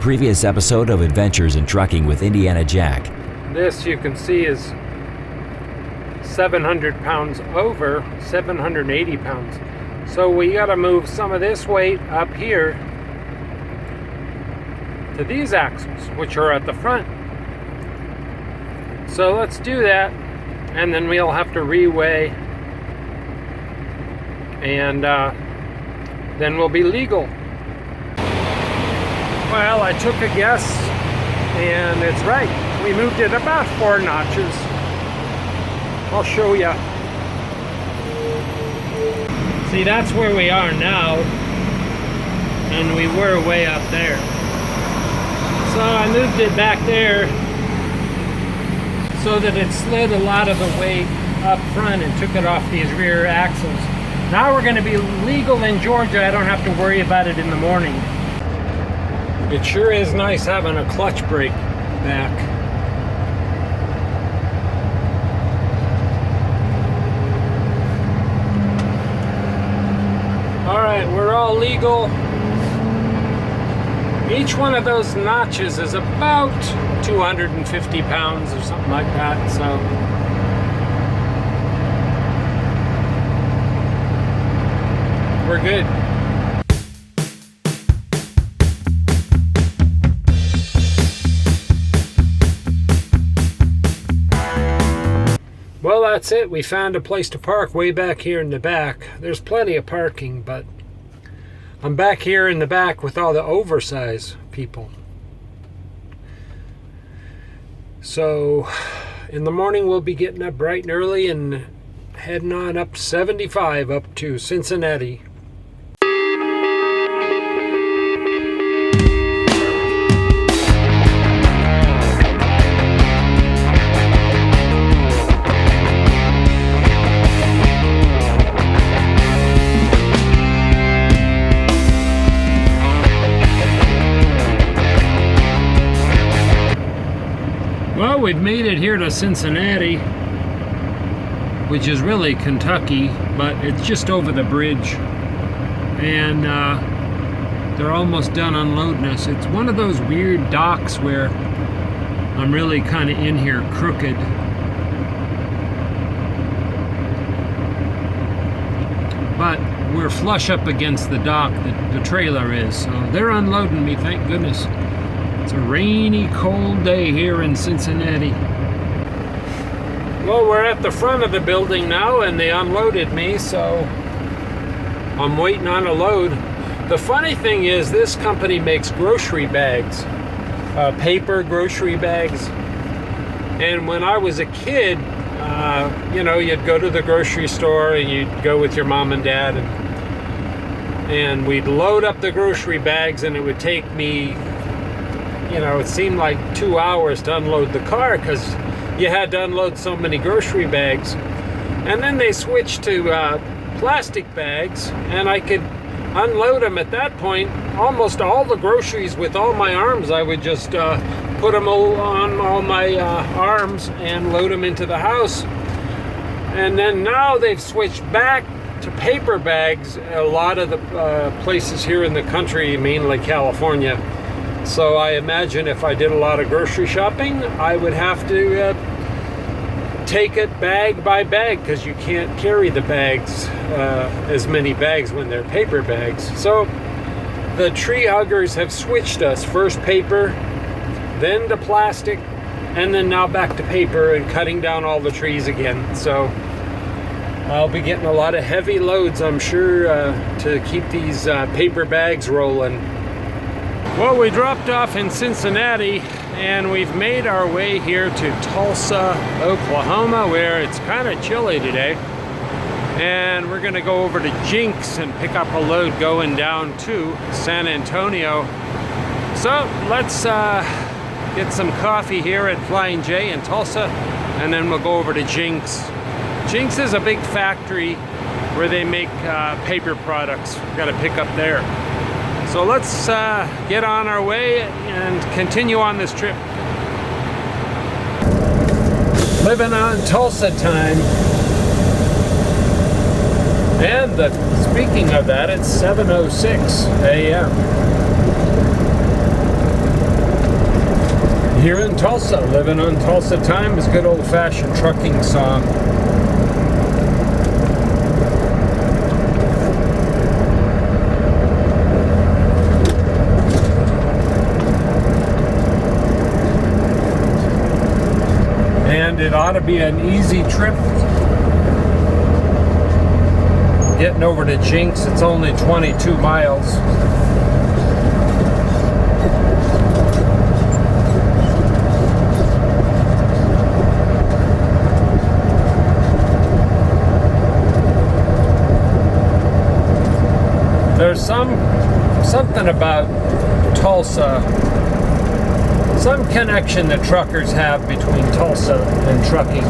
previous episode of Adventures in Trucking with Indiana Jack. This, you can see, is 700 pounds over 780 pounds. So we got to move some of this weight up here to these axles, which are at the front. So let's do that, and then we'll have to reweigh, and then we'll be legal. Well, I took a guess, and it's right. We moved it about 4 notches. I'll show you. See, that's where we are now, and we were way up there. So I moved it back there so that it slid a lot of the weight up front and took it off these rear axles. Now we're going to be legal in Georgia. I don't have to worry about it in the morning. It sure is nice having a clutch brake back. Alright, we're all legal. Each one of those notches is about 250 pounds or something like that, so we're good. Well, that's it. We found a place to park way back here in the back. There's plenty of parking, but I'm back here in the back with all the oversized people. So in the morning we'll be getting up bright and early and heading on up 75 up to Cincinnati. Well, we've made it here to Cincinnati, which is really Kentucky, but it's just over the bridge. And they're almost done unloading us. It's one of those weird docks where I'm really kind of in here crooked. But we're flush up against the dock that the trailer is, so they're unloading me, thank goodness. It's a rainy, cold day here in Cincinnati. Well, we're at the front of the building now, and they unloaded me, so I'm waiting on a load. The funny thing is, this company makes grocery bags, paper grocery bags. And when I was a kid, you know, you'd go to the grocery store and you'd go with your mom and dad, and we'd load up the grocery bags, and it would take me, you know, it seemed like 2 hours to unload the car because you had to unload so many grocery bags. And then they switched to plastic bags, and I could unload them at that point. Almost all the groceries with all my arms, I would just put them all on all my arms and load them into the house. And then now they've switched back to paper bags, a lot of the places here in the country, mainly California. So I imagine if I did a lot of grocery shopping, I would have to take it bag by bag because you can't carry the bags, as many bags when they're paper bags. So the tree huggers have switched us, first paper, then to plastic, and then now back to paper and cutting down all the trees again. So I'll be getting a lot of heavy loads, I'm sure, to keep these paper bags rolling. Well, we dropped off in Cincinnati, and we've made our way here to Tulsa, Oklahoma, where it's kind of chilly today. And we're going to go over to Jinx and pick up a load going down to San Antonio. So let's get some coffee here at Flying J in Tulsa, and then we'll go over to Jinx. Jinx is a big factory where they make paper products. We've got to pick up there. So let's get on our way and continue on this trip. Living on Tulsa time. And speaking of that, it's 7:06 a.m. Here in Tulsa, living on Tulsa time is good old-fashioned trucking song. And it ought to be an easy trip. Getting over to Jinx, it's only 22 miles. There's something about Tulsa, some connection that truckers have between Tulsa and trucking.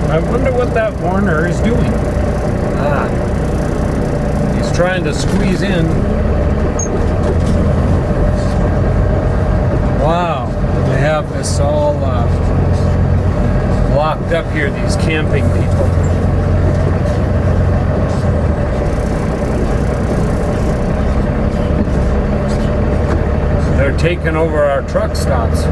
I wonder what that Warner is doing. He's trying to squeeze in. Wow, they have this all locked up here, these camping people. They're taking over our truck stops.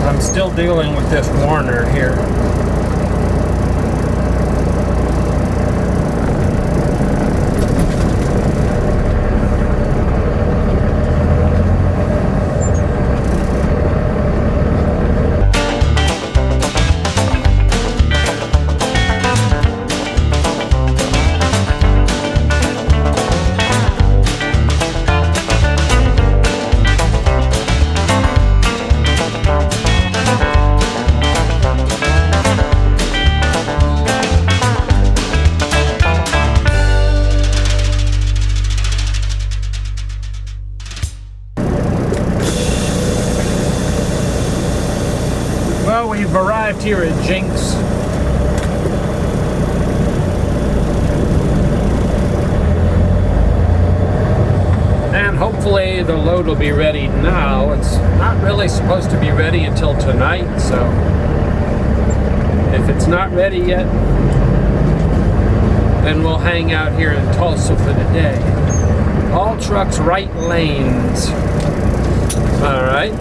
I'm still dealing with this Warner here. Well, we've arrived here at Jinx. And hopefully the load will be ready now. It's not really supposed to be ready until tonight, so if it's not ready yet, then we'll hang out here in Tulsa for the day. All trucks right lanes. All right.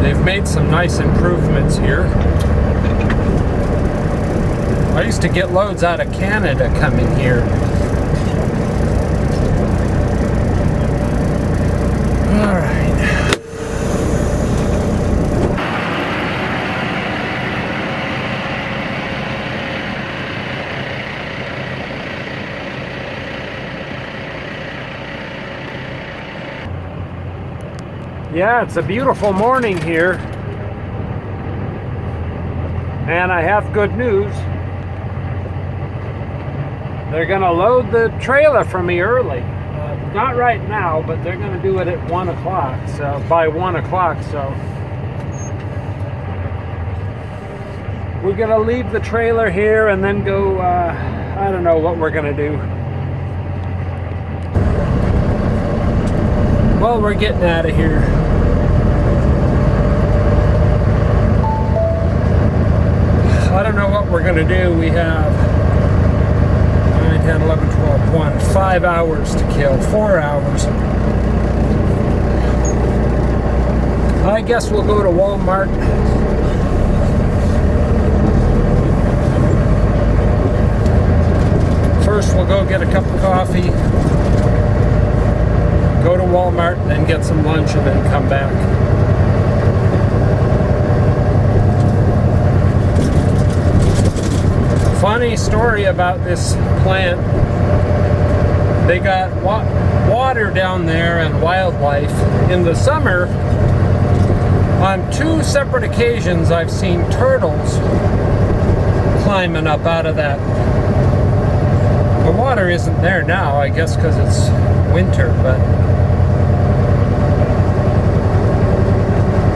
They've made some nice improvements here. I used to get loads out of Canada coming here. All right. Yeah, it's a beautiful morning here. And I have good news. They're gonna load the trailer for me early. Not right now, but they're gonna do it at 1 o'clock, so by 1 o'clock, so. We're gonna leave the trailer here and then go, I don't know what we're gonna do. Well, we're getting out of here. I don't know what we're going to do. We have 9, 10, 11, 12, 1, 5 hours to kill, 4 hours. I guess we'll go to Walmart. First, we'll go get a cup of coffee, go to Walmart, then get some lunch, and then come back. Funny story about this plant. They got water down there and wildlife. In the summer, on 2 separate occasions, I've seen turtles climbing up out of that. The water isn't there now, I guess because it's winter, but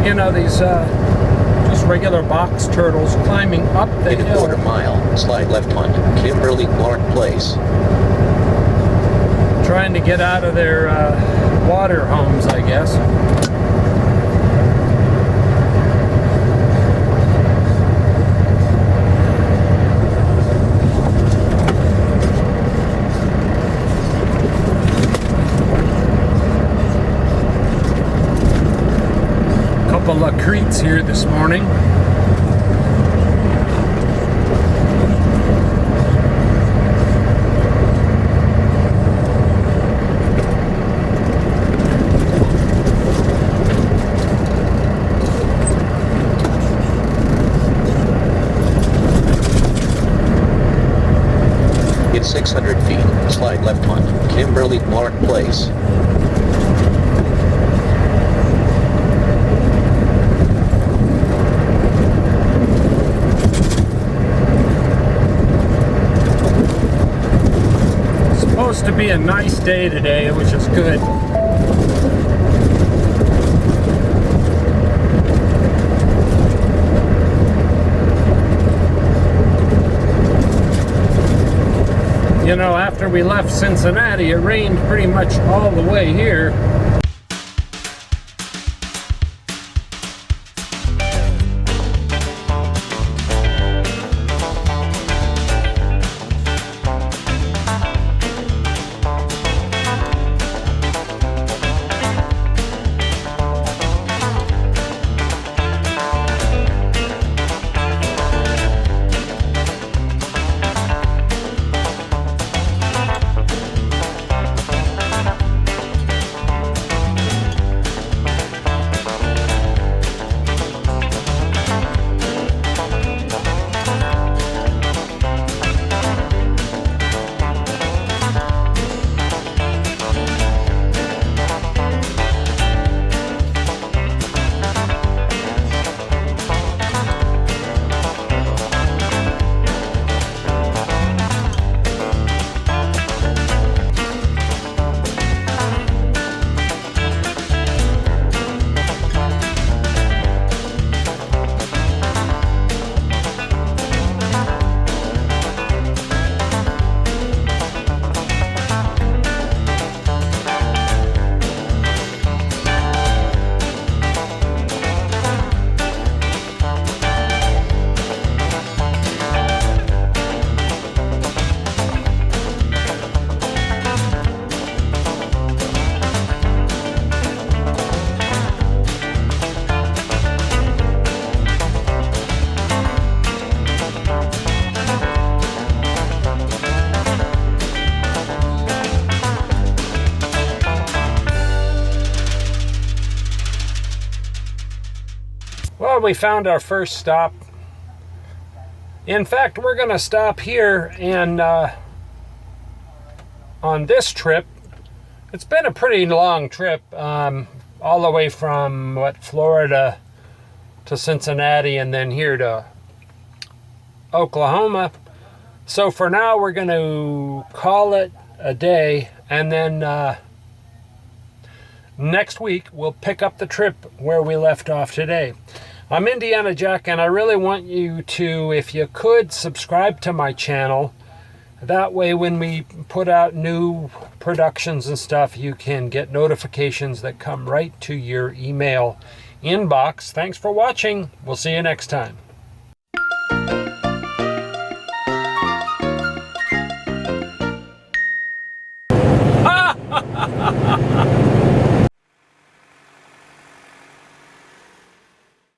you know, these just regular box turtles climbing up the In a hill. quarter mile, slide left on Kimberly Clark Place. Trying to get out of their water homes, I guess. lights here this morning. In 600 feet, slide left on Kimberly Clark Place. It's supposed to be a nice day today, which is good. You know, after we left Cincinnati, it rained pretty much all the way here. Well, we found our first stop. In fact, we're going to stop here and on this trip. It's been a pretty long trip, all the way from Florida to Cincinnati and then here to Oklahoma. So for now, we're going to call it a day, and then next week we'll pick up the trip where we left off today. I'm Indiana Jack, and I really want you to, if you could, subscribe to my channel. That way when we put out new productions and stuff, you can get notifications that come right to your email inbox. Thanks for watching. We'll see you next time.